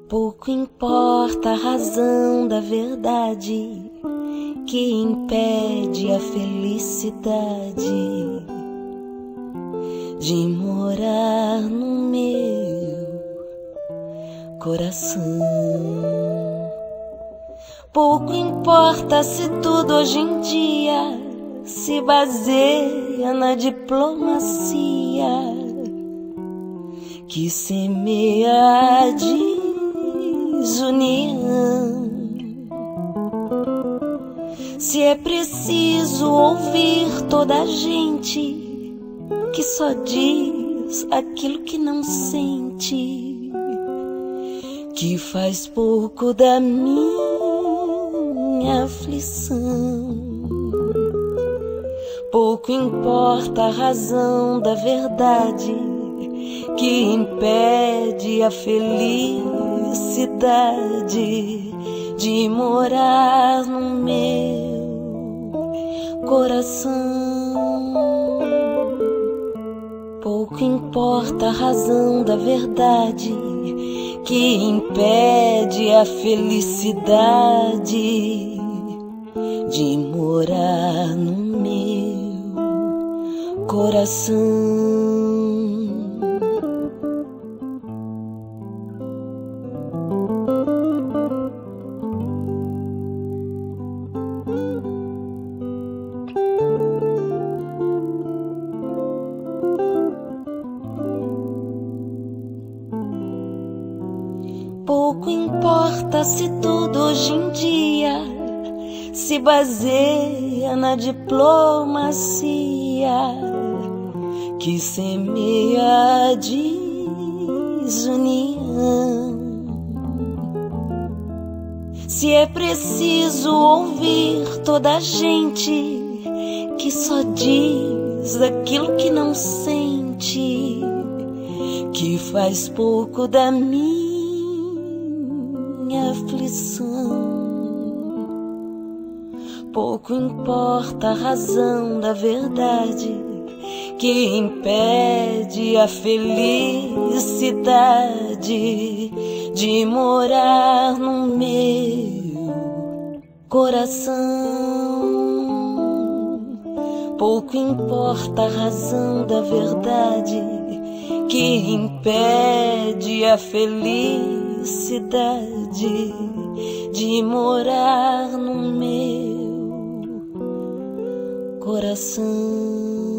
Pouco importa a razão da verdade que impede a felicidade de morar no meu coração. Pouco importa se tudo hoje em dia se baseia na diplomacia que semeia a desunião. Se é preciso ouvir toda a gente que só diz aquilo que não sente, que faz pouco da minha aflição. Pouco importa a razão da verdade que impede a felicidade de morar no meu coração. Pouco importa a razão da verdade que impede a felicidade de morar no meu coração. Pouco importa se tudo hoje em dia se baseia na diplomacia que semeia a desunião. Se é preciso ouvir toda a gente que só diz aquilo que não sente, que faz pouco da minha aflição. Pouco importa a razão da verdade que impede a felicidade de morar no meu coração. Pouco importa a razão da verdade que impede a felicidade de morar no meu coração.